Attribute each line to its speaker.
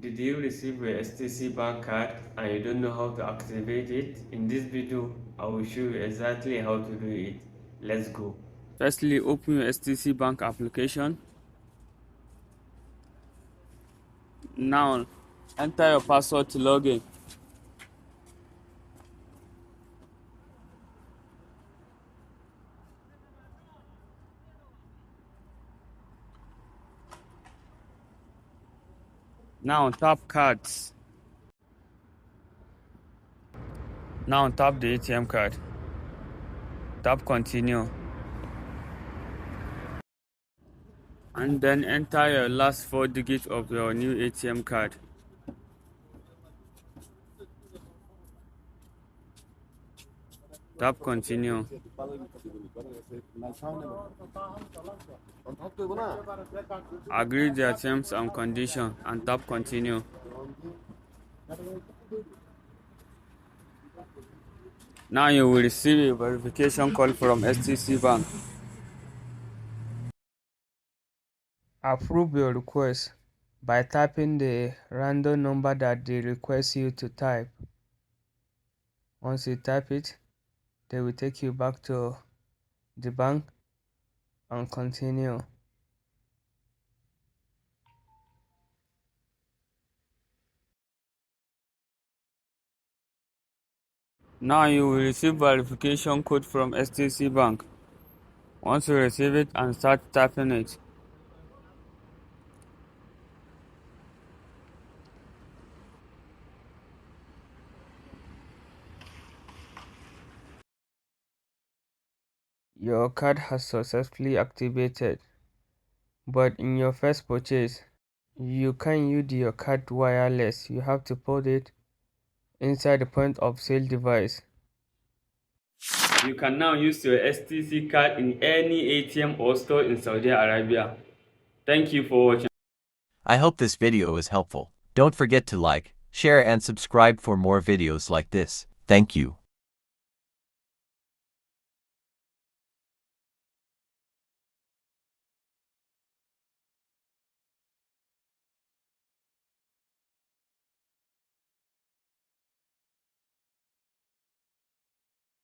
Speaker 1: Did you receive your STC Bank card and you don't know how to activate it? In this video, I will show you exactly how to do it. Let's go. Firstly, open your STC Bank application. Now, enter your password to log in. Now, tap cards. Now, tap the ATM card. Tap continue. And then enter your last 4 digits of your new ATM card. Tap continue. Agree their terms and conditions and tap continue. Now you will receive a verification call from STC Bank. Approve your request by tapping the random number that they request you to type. Once you type it, they will take you back to the bank and continue. Now you will receive verification code from STC Bank. Once you receive it and start tapping it, your card has successfully activated. But in your first purchase, you can't use your card wireless. You have to put it inside the point of sale device. You can now use your STC card in any ATM or store in Saudi Arabia. Thank you for watching.
Speaker 2: I hope this video is helpful. Don't forget to like, share and subscribe for more videos like this. Thank you.